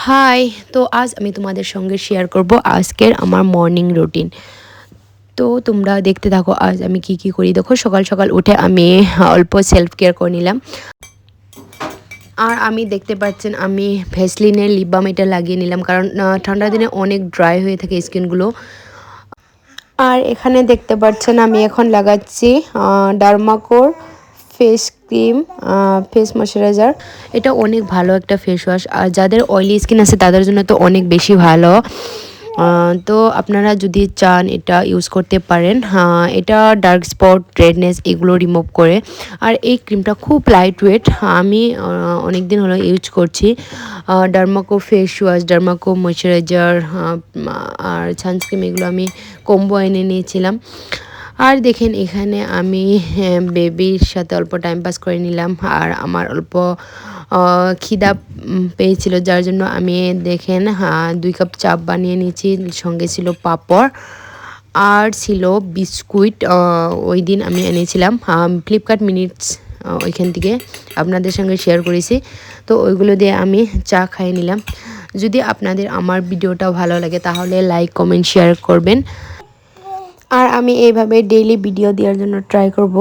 High. তো আজ আমি তোমাদের সঙ্গে শেয়ার করব আজকের আমার মর্নিং রুটিন। তো তোমরা দেখতে থাকো আজ আমি কি কি করি। দেখো সকাল সকাল উঠে আমি অল্প সেলফ কেয়ার করে নিলাম। আর আমি দেখতে পাচ্ছেন আমি ভ্যাসলিনের লিপ বাম এটা লাগিয়ে নিলাম, কারণ ঠান্ডার দিনে অনেক ড্রাই হয়ে থাকে স্কিনগুলো। আর এখানে দেখতে পাচ্ছেন আমি এখন লাগাচ্ছি ডার্মাকোর ফেস ক্রিম, ফেস ময়শ্চারাইজার। এটা অনেক ভালো একটা ফেস ওয়াশ, আর যাদের অয়েলি স্কিন আছে তাদের জন্য তো অনেক বেশি ভালো। তো আপনারা যদি চান এটা ইউজ করতে পারেন। এটা ডার্ক স্পট, রেডনেস এগুলো রিমুভ করে। আর এই ক্রিমটা খুব লাইট ওয়েট, আমি অনেক দিন হলো ইউজ করছি। Dermaco face wash, Dermaco moisturiser আর সানস্ক্রিম এগুলো আমি কম্বো এনে নিয়েছিলাম। আর দেখেন এখানে আমি বেবির সাথে অল্প টাইম পাস করে নিলাম। আর আমার অল্প খিদা পেয়েছিল, যার জন্য আমি দেখেন 2 কাপ চা বানিয়ে নিয়েছি। সঙ্গে ছিল পাঁপড় আর ছিল বিস্কুট। ওই দিন আমি এনেছিলাম ফ্লিপকার্ট মিনিটস, ওইখান থেকে আপনাদের সঙ্গে শেয়ার করেছি। তো ওইগুলো দিয়ে আমি চা খাইয়ে নিলাম। যদি আপনাদের আমার ভিডিওটা ভালো লাগে তাহলে লাইক, কমেন্ট, শেয়ার করবেন। আর আমি এইভাবে ডেইলি ভিডিও দেওয়ার জন্য ট্রাই করব,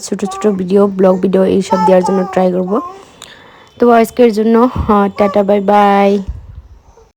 ছোট ছোট ভিডিও, ব্লগ ভিডিও এইসব দেওয়ার জন্য ট্রাই করব। তো আজকের জন্য টাটা, বাই বাই।